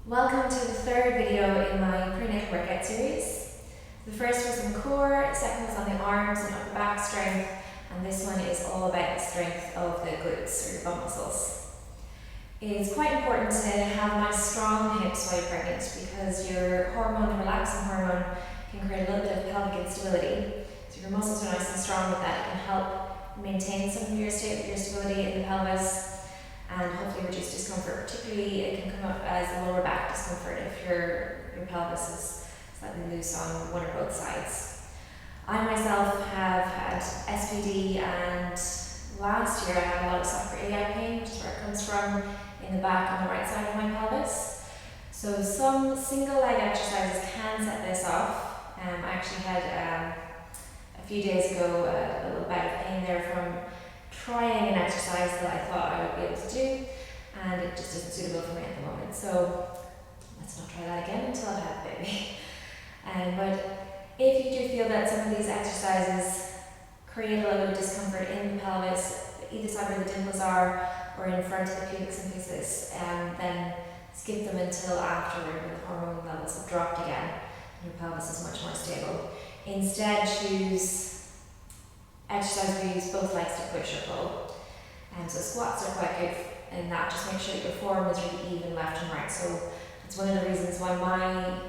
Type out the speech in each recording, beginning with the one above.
Welcome to the third video in my prenatal workout series. The first was on the core, the second was on the arms and upper back strength, and this one is all about the strength of the glutes or your bum muscles. It's quite important to have nice strong hips while you're pregnant because your hormone, the relaxing hormone, can create a little bit of pelvic instability. So if your muscles are nice and strong with that, it can help maintain some of your stability in the pelvis and hopefully reduce discomfort. Particularly it can come up as a lower back discomfort if your pelvis is slightly loose on one or both sides. I myself have had SPD, and last year I had a lot of sacroiliac pain, which is where it comes from, in the back on the right side of my pelvis. So some single leg exercises can set this off. I actually had a few days ago a little bout of pain there from trying an exercise that I thought I would be able to do, and it just isn't suitable for me at the moment. So let's not try that again until I've had a baby. But if you do feel that some of these exercises create a little bit of discomfort in the pelvis, either side where the dimples are or in front of the pubic symphysis, then skip them until afterward when the hormone levels have dropped again and your pelvis is much more stable. Instead, choose exercise where you use both legs to push or pull. So squats are quite good in that. Just make sure that your form is really even left and right. So that's one of the reasons why my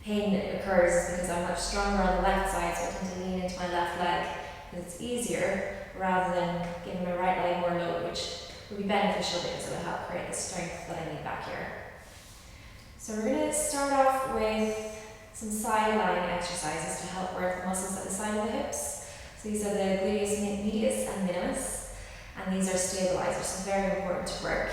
pain occurs, is because I'm much stronger on the left side, so I tend to lean into my left leg because it's easier rather than giving my right leg more load, which would be beneficial because it would help create the strength that I need back here. So we're going to start off with some side lying exercises to help work the muscles at the side of the hips. So these are the gluteus medius and minimus, and these are stabilizers, so very important to work.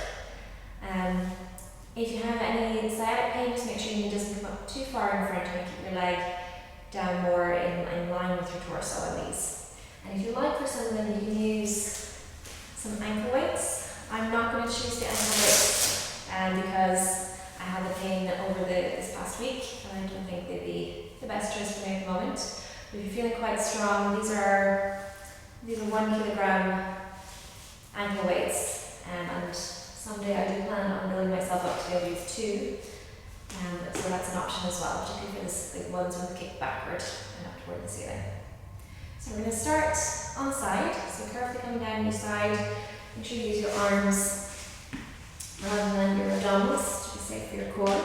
If you have any sciatic pain, just make sure your knee doesn't come up too far in front and keep your leg down more in line with your torso on these. And if you like, for some of them, you can use some ankle weights. I'm not going to choose the ankle weights because I had the pain over this past week, and I don't think they'd be the best choice for me at the moment. But if you're feeling quite strong, these are 1 kilogram ankle weights, and someday I do plan on building myself up to be able to use 2, so that's an option as well, particularly for the ones with the kick backward and up toward the ceiling. So we're going to start on the side, so carefully coming down your side. Make sure you use your arms rather than your abdominals to be safe for your core.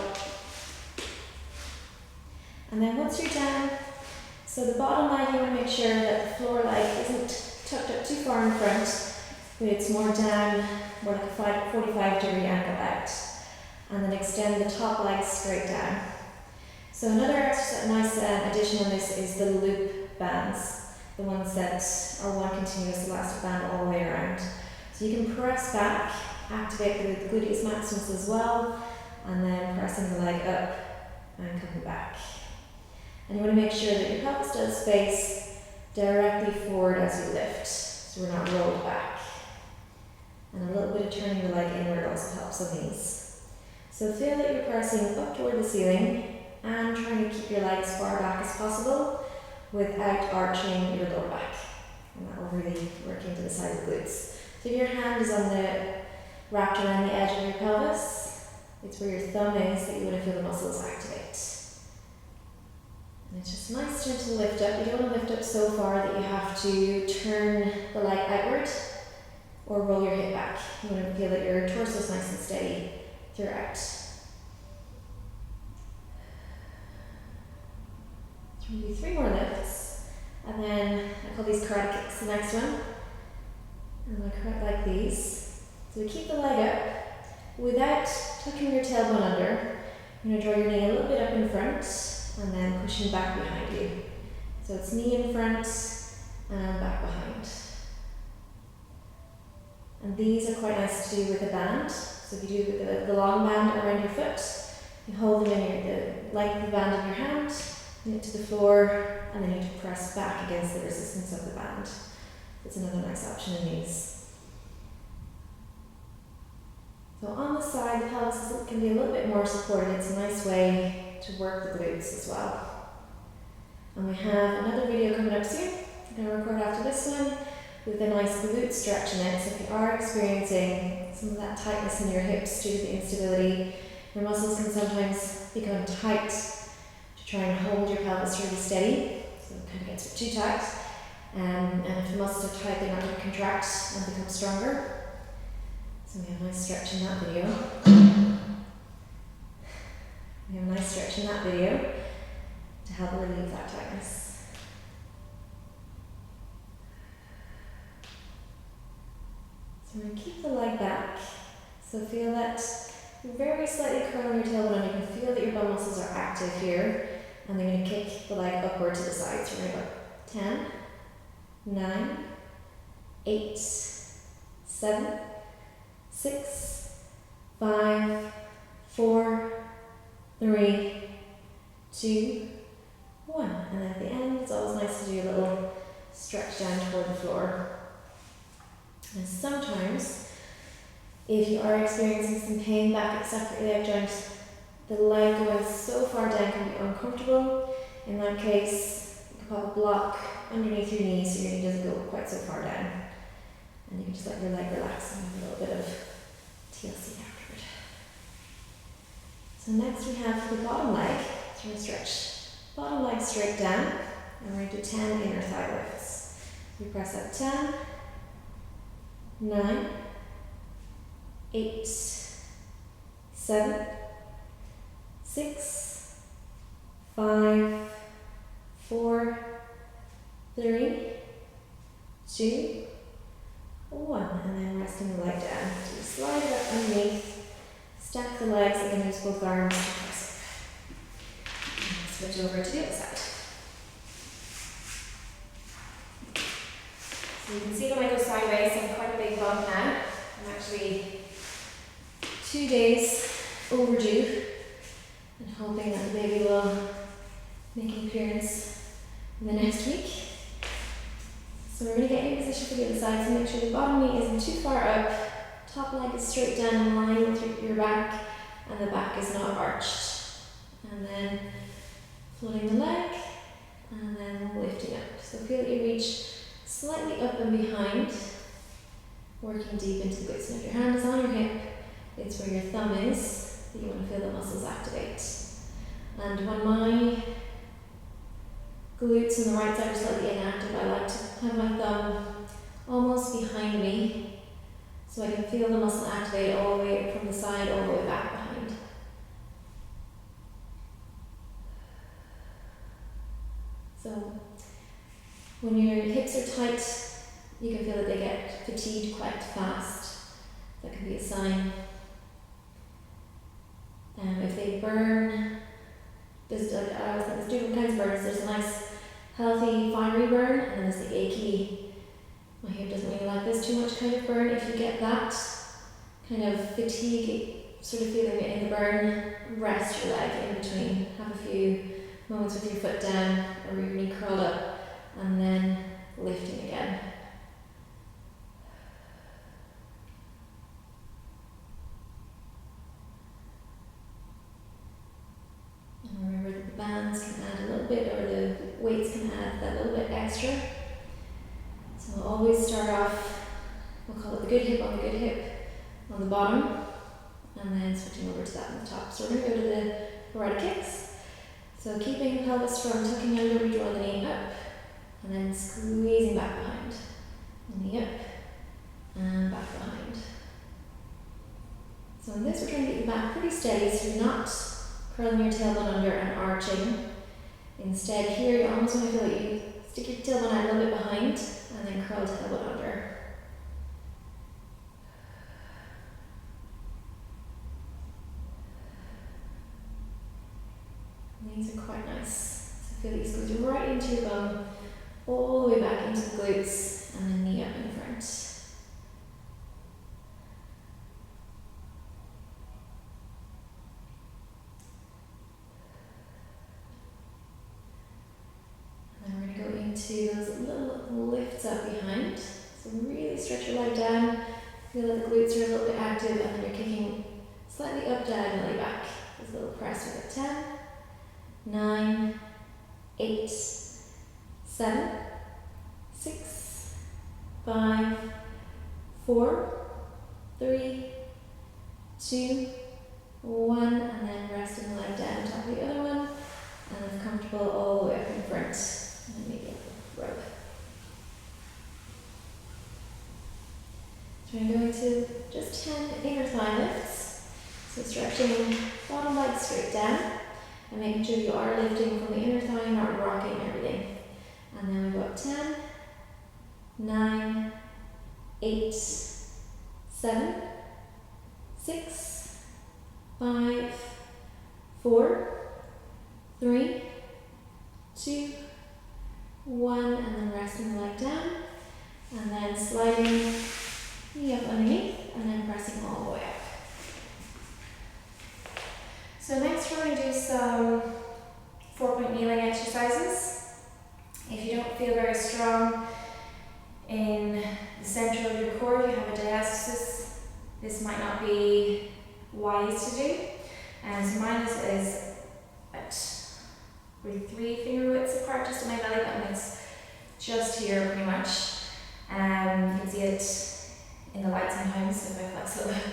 And then once you're down, so the bottom leg, you want to make sure that the floor leg isn't tucked up too far in front, but it's more down, more like a 45-degree angle out. And then extend the top leg straight down. So another nice addition on this is the loop bands, the ones that are one continuous elastic band all the way around. So you can press back, activate the gluteus maximus as well, and then pressing the leg up and coming back. And you want to make sure that your pelvis does face directly forward as you lift, so we're not rolled back. And a little bit of turning the leg inward also helps on these. So feel that you're pressing up toward the ceiling and trying to keep your leg as far back as possible without arching your lower back. And that will really work into the side of the glutes. So if your hand is wrapped around the edge of your pelvis, it's where your thumb is that you want to feel the muscles activate. And it's just nice to gentle lift up. You don't want to lift up so far that you have to turn the leg outward or roll your hip back. You want to feel that your torso is nice and steady throughout. So we'll do 3 more lifts, and then I call these karate kicks, the next one. And like these. So we keep the leg up without tucking your tailbone under. You're going to draw your knee a little bit up in front and then pushing back behind you. So it's knee in front and back behind. And these are quite nice to do with a band. So if you do the long band around your foot, you hold them in the length of the band in your hand, knee it to the floor, and then you have to press back against the resistance of the band. That's another nice option in these. So on the side, the pelvis can be a little bit more supported. It's a nice way to work the glutes as well. And we have another video coming up soon. I'm going to record after this one with a nice glute stretch in it. So if you are experiencing some of that tightness in your hips due to the instability, Your muscles can sometimes become tight to try and hold your pelvis really steady, so it kind of gets too tight. And if the muscles are tight, they're not going to contract and become stronger. So we have a nice stretch in that video. We have a nice stretch in that video to help relieve that tightness. So we're going to keep the leg back. So feel that you're very slightly curling your tailbone, and you can feel that your bum muscles are active here. And they're going to kick the leg upward to the side. So we're going to go 10, 9, 8, 7, 6, 5, 4, 3, 2, 1. And then at the end, it's always nice to do a little stretch down toward the floor. And sometimes, if you are experiencing some pain back at the sacral iliac joint, the leg going so far down can be uncomfortable. In that case, you can pop a block underneath your knee so your knee doesn't go quite so far down. And you can just let your leg relax and have a little bit of TLC afterward. So next we have the bottom leg. So we're going to stretch bottom leg straight down, and we're going to do 10 inner thigh lifts. So we press up 10, 9, 8, 7, 6, 5, 4, 3, 2, 1. And then resting the leg down. So you slide it up underneath, stack the legs, and then use both arms to press up. And switch over to the other side. So you can see when I go sideways, I'm quite a big bump now. I'm actually 2 days overdue, and hoping that the baby will make an appearance in the next week. So we're going to get in position for the other side, so make sure the bottom knee isn't too far up, top leg is straight down in line with your back, and the back is not arched. And then floating the leg, and then lifting up. So feel that you reach slightly up and behind, working deep into the glutes. And if your hand is on your hip, it's where your thumb is that you want to feel the muscles activate. And when my glutes on the right side are slightly inactive, I like to have my thumb almost behind me so I can feel the muscle activate all the way from the side, all the way back behind. So when your hips are tight, you can feel that they get fatigued quite fast. That can be a sign. If they burn, I always think there's different kinds of burns. There's a nice, healthy, fiery burn, and then there's the achy, my hip doesn't really like this too much kind of burn. If you get that kind of fatigue sort of feeling in the burn, rest your leg in between. Have a few moments with your foot down or your knee curled up, and then lifting again. And remember that the bands can add a little bit, or the weights can add that little bit extra. So we'll always start off, we'll call it the good hip on the good hip on the bottom, and then switching over to that on the top. So we're going to go to the Pilates kicks. So keeping the pelvis firm, tucking under, we draw the knee up, and then squeezing back behind. Knee up, and back behind. So in this, we're trying to get your back pretty steady, so you're not curling your tailbone under and arching. Instead, here you almost want to feel that you stick your tailbone out a little bit behind, and then curl tailbone under. These are quite nice. So feel these goes right into your bum, all the way back into the glutes, and then knee up in front. And then we're going to go into those little lifts up behind. So really stretch your leg down, feel that the glutes are a little bit active, and then you're kicking slightly up diagonally back. This little press with a 10, 9, 8, 7, 6, 5, 4, 3, 2, 1, comfortable all the way up in front. And then maybe rub. Try and go into just 10 inner thigh lifts. So stretching bottom leg straight down and making sure you are lifting from the inner thigh, not rocking everything. And then we go up 10, 9, 8, 7, 6, 5, 4, 3, 2, 1, and then resting the leg down, and then sliding knee up underneath, and then pressing all the way up. So next we're going to do some 4-point kneeling exercises. If you don't feel very strong in the center of your core, if you have a diastasis, this might not be wise to do. And so mine is at probably 3 finger widths apart, just at my belly button. It's just here pretty much. You can see it in the light sometimes if I flex a little.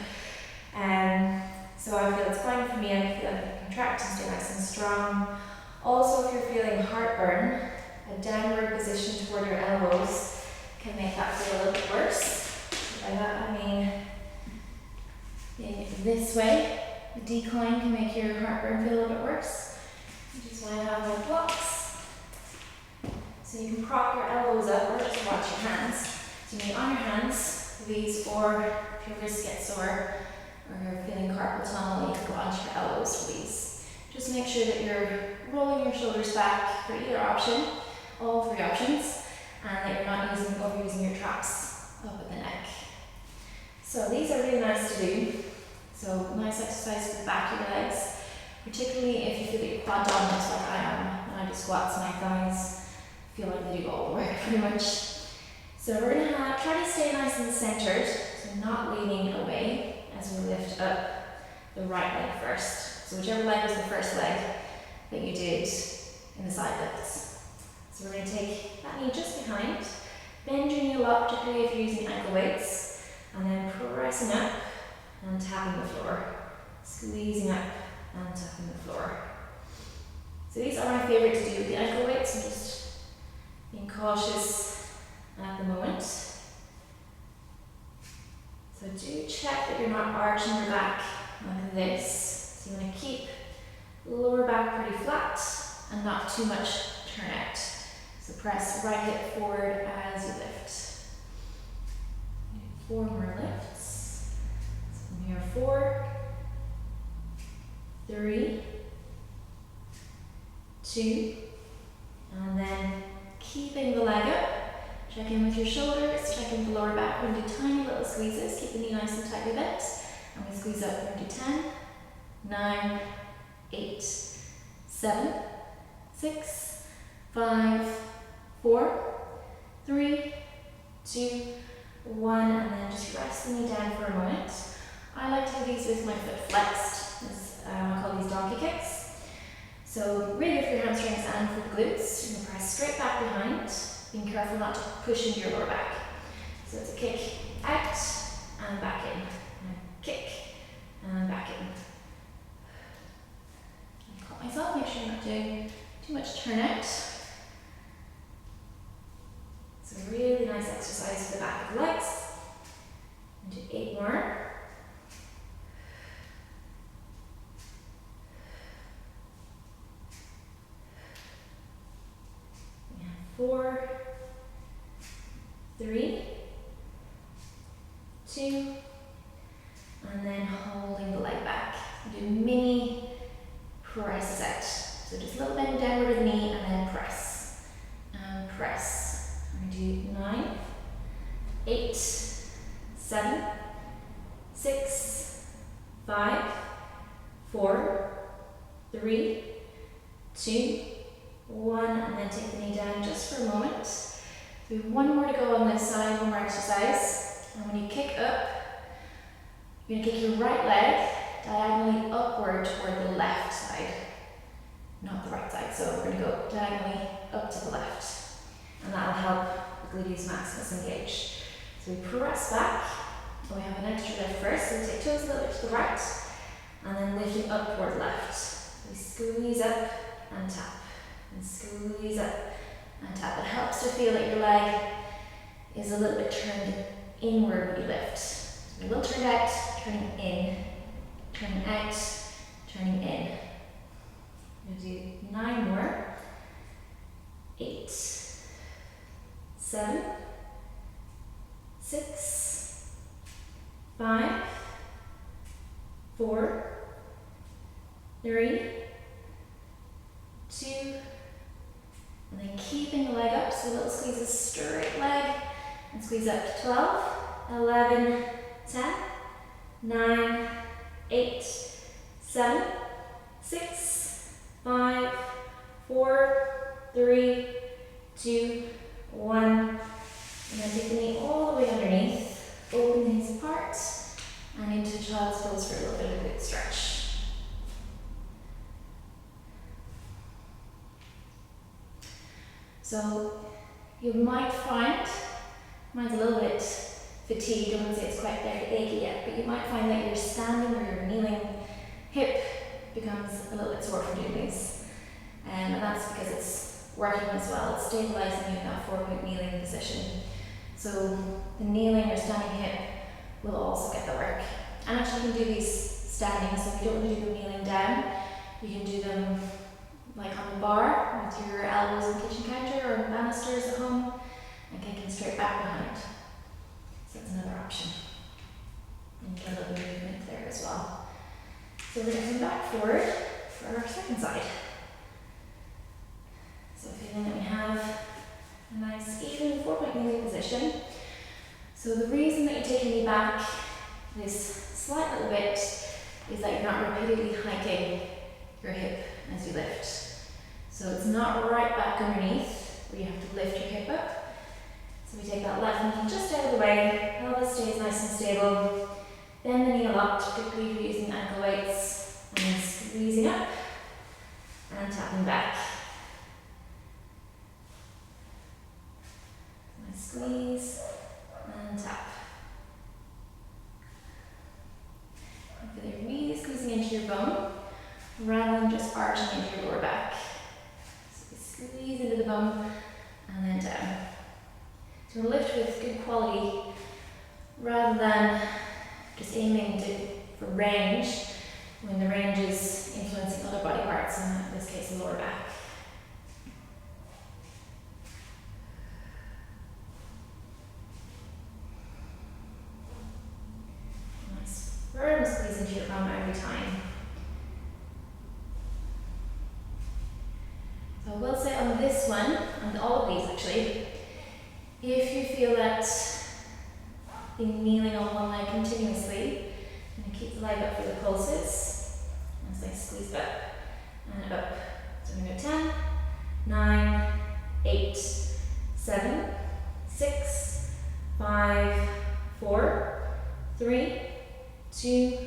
So I feel it's fine for me. I feel like I can contract and stay nice and strong. Also, if you're feeling heartburn, a downward position toward your elbows can make that feel a little bit worse. By that I mean in this way. The decline can make your heartburn feel a little bit worse, which is why I have my blocks. So you can prop your elbows up or just watch your hands. So you need on your hands for these, or if your wrist gets sore or you're feeling carpal tunnel, you can go onto your elbows for these. Just make sure that you're rolling your shoulders back for either option, all 3 options, and that you're not overusing your traps up at the neck. So these are really nice to do. So nice exercise for the back of your legs, particularly if you feel that you're quad dominant like I am. When I do squats, my thighs feel like they do all the work pretty much. So we're going to try to stay nice and centered, so not leaning away as we lift up the right leg first. So whichever leg was the first leg that you did in the side lifts. So we're going to take that knee just behind, bend your knee a lot, particularly if you're using ankle weights, and then pressing up and tapping the floor, squeezing up and tapping the floor. So these are my favourite to do with the ankle weights. I'm just being cautious at the moment. So do check that you're not arching your back like this. So you want to keep lower back pretty flat and not too much turn out. So press right hip forward as you lift. 4 more lifts. So from here, 4, 3, 2, and then keeping the leg up. Check in with your shoulders, check in with the lower back. We're going to do tiny little squeezes. Keep the knee nice and tightly bent. And we squeeze up. We're going to do 10, 9, 8, 7, 6, 5, 4, 3, 2, 1, and then just rest the knee down for a moment. I like to do these with my foot flexed. I call these donkey kicks. So really good for your hamstrings and for the glutes. You're going to press straight back behind, being careful not to push into your lower back. So it's a kick out and back in, and kick and back in. I caught myself, make sure you're not doing too much turnout. So really nice exercise for the back of the legs. And do 8 more. And 4, 3, 2, and then holding the leg back. We do mini presses out. So just a little bend downward of the knee and then press. And press. We're going to do 9, 8, 7, 6, 5, 4, 3, 2, 1, and then take the knee down just for a moment. So we have 1 more to go on this side, 1 more exercise. And when you kick up, you're going to kick your right leg diagonally upward toward the left side, not the right side. So we're going to go diagonally up to the left, and that will help the gluteus maximus engage. So we press back, and we have an extra lift first. So we take toes a little bit to the right, and then lifting up toward left. So we squeeze up and tap. and squeeze up and tap. It helps to feel that your leg is a little bit turned inward when you lift. So a little turned out, turning in, turning out, turning in. We'll do 9 more. 8, 7, 6, 5, 4, 3, 2, and then keeping the leg up, so a little squeeze a straight leg, and squeeze up. 12, 11, 10, 9, 8, 7, 6, 5, 4, 3, 2, 1. And then take the knee all the way underneath, open the knees apart, and into child's pose for a little bit of a good stretch. So you might find, mine's a little bit fatigued, I wouldn't say it's quite there achy yet, but you might find that your standing or your kneeling hip becomes a little bit sore from doing these. And that's because it's working as well, it's stabilizing you in that 4-point kneeling position. So the kneeling or standing hip will also get the work. And actually you can do these standing, so if you don't want to do them kneeling down, you can do them like on the bar with your elbows on the kitchen counter or banisters at home and kicking straight back behind. So that's another option. And get a little bit of movement there as well. So we're going to come back forward for our second side. So feeling that we have a nice even 4-point kneeling position. So the reason that you're taking me back this slight little bit is that you're not repeatedly hiking your hip as you lift. So it's not right back underneath where you have to lift your hip up. So we take that left knee just out of the way, pelvis stays nice and stable. Bend the knee a lot, particularly if you're using ankle weights, and then squeezing up and tapping back. Nice squeeze and tap. And feel you're really squeezing into your bum rather than just arching into your lower back. So squeeze into the bum and then down. So lift with good quality rather than just aiming for range when the range is influencing other body parts, and in this case the lower back. Nice firm squeeze into your bum every time. So I will say on this one, on all of these actually, if you feel that you're kneeling on one leg continuously, and keep the leg up for the pulses, as I squeeze back and up. So we're going to go 10, 9, 8, 7, 6, 5, 4, 3, 2,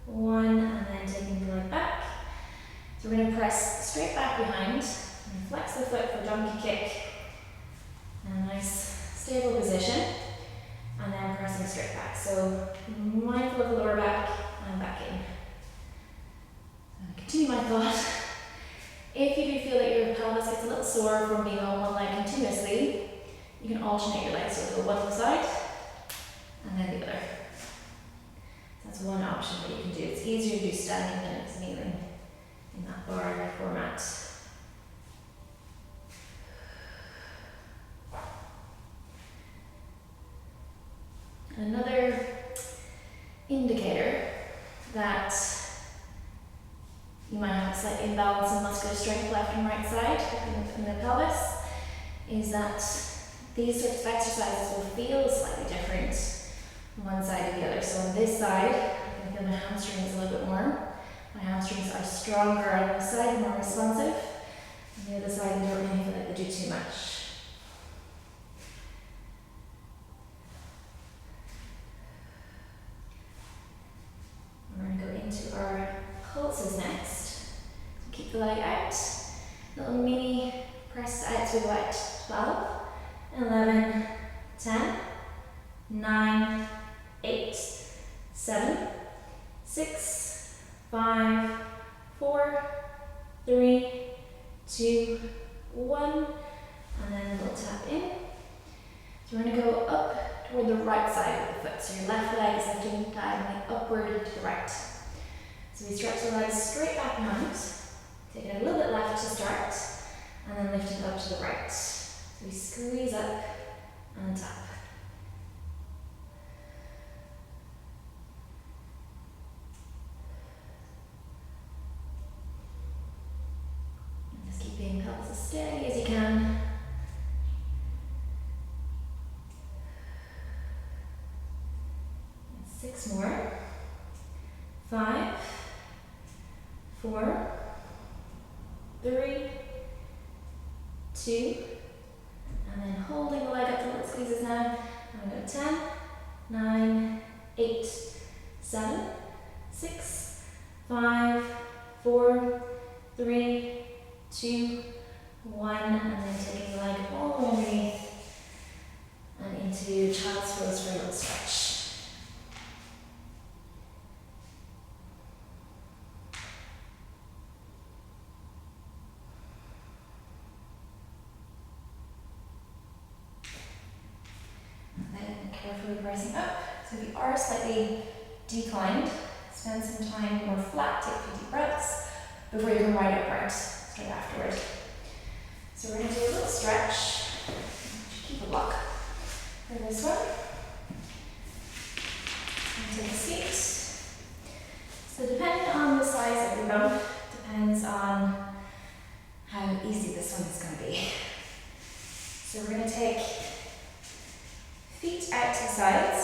1, and then taking the leg back. So we're going to press straight back behind, and flex the foot for donkey kick, and a nice stable position, and then pressing straight back. So mindful of the lower back and back in. And continue my thought. If you do feel that your pelvis gets a little sore from being on one leg continuously, you can alternate your legs, so go one side and then the other. So that's one option that you can do. It's easier to do standing than it's kneeling in that bar format. Another indicator that you might have a slight imbalance in muscular strength left and right side in the pelvis is that these sorts of exercises will feel slightly different from one side to the other. So on this side, I feel my hamstrings a little bit more. My hamstrings are stronger on this side, more responsive. On the other side, I don't really feel like they do too much. We're going to go into our pulses next. So keep the leg out. Little mini press out through the right. 12, 11, 10, 9, 8, 7, 6, 5, 4, 3, 2, 1, and then a little tap in. So we're going to go up toward the right side of the foot. So your left leg is lifting diagonally upward to the right. So we stretch the legs straight back behind, taking a little bit left to start, and then lifting up to the right. So we squeeze up and tap. And just keep being pelvis as steady as you can. And 6 more. 5, 4, 3, 2, and then holding the leg up to little squeezes now. I'm going to go 10, 9, 8, 7, 6, 5, 4, 3, 2, 1, and then taking the leg all the way underneath and into child's pose for a little stretch. Carefully pressing up. So if you are slightly declined, spend some time more flat, take a few deep breaths before you come right upright straight afterward. So we're going to do a little stretch. Keep a block for this one. And take a seat. So depending on the size of your bump, depends on how easy this one is going to be. So we're going to take feet out to the sides.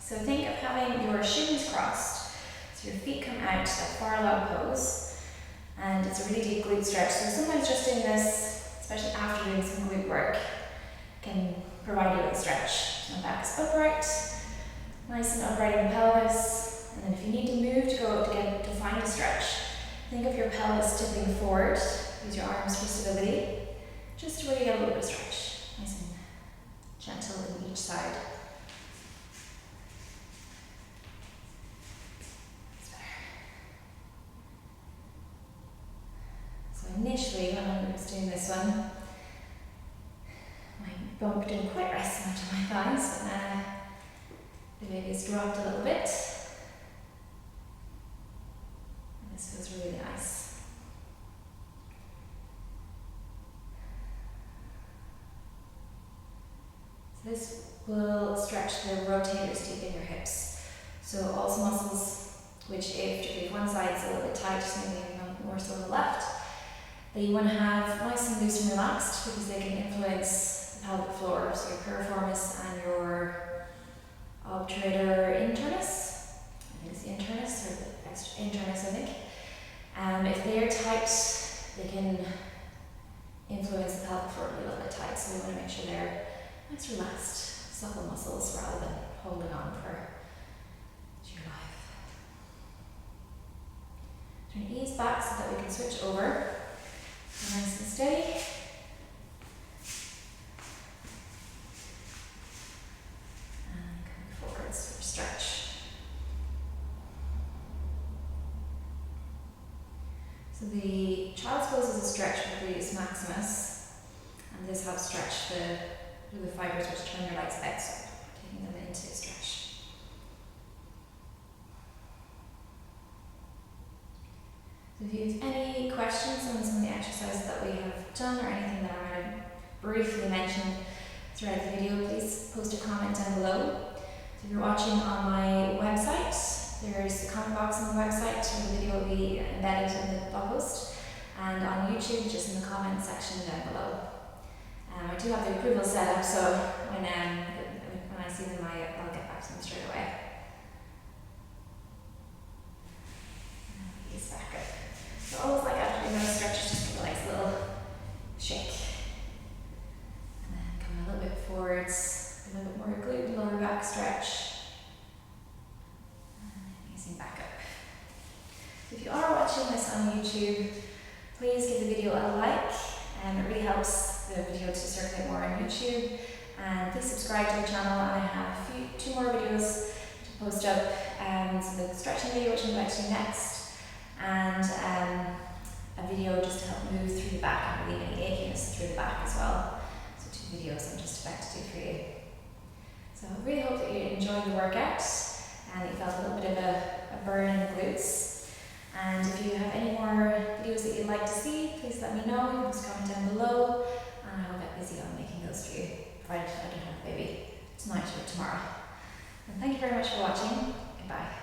So think of having your shins crossed. So your feet come out to that far log pose. And it's a really deep glute stretch. So sometimes just doing this, especially after doing some glute work, can provide you with a stretch. So my back is upright, nice and upright in the pelvis. And then if you need to move to find a stretch, think of your pelvis tipping forward. Use your arms for stability, just to really get a little bit of stretch. Nice and gentle in each side. That's better. So initially, when I was doing this one, my bump didn't quite rest so much on my thighs, but now the baby's dropped a little bit. And this feels really nice. This will stretch the rotators deep in your hips. So all the muscles, which if one side is a little bit tight, so maybe more so on the left, that you want to have nice and loose and relaxed because they can influence the pelvic floor. So your piriformis and your obturator internus, I think it's the internus or the extra internus, I think. If they're tight, they can influence the pelvic floor to be a little bit tight. So we want to make sure they're nice, relaxed, supple muscles rather than holding on for dear life. Try to ease back so that we can switch over. Nice and steady. And coming forwards for a stretch. So the child's pose is a stretch for gluteus maximus, and this helps stretch the fibers which turn your legs outside, taking them into a stretch. So if you have any questions on some of the exercises that we have done or anything that I'm going to briefly mention throughout the video, please post a comment down below. So if you're watching on my website, there's a comment box on the website where the video will be embedded in the blog post, and on YouTube just in the comment section down below. I do have the approval set up, so when I see them, I'll get back to them straight away. Ease back up. So almost like after doing those stretches, just give the legs a little shake. And then come a little bit forwards, a little bit more glute and lower back stretch. And easing back up. So if you are watching this on YouTube, please give the video a like, and it really helps the video to circulate more on YouTube. And please subscribe to the channel. I have two more videos to post up. So the stretching video, which I'm about to do next, and a video just to help move through the back and relieve any achiness through the back as well. So 2 videos I'm just about to do for you. So I really hope that you enjoyed the workout and you felt a little bit of a burn in the glutes. And if you have any more videos that you'd like to see, please let me know. You can just comment down below and I will get busy on making those for you, provided I don't have a baby tonight or tomorrow. And thank you very much for watching. Goodbye.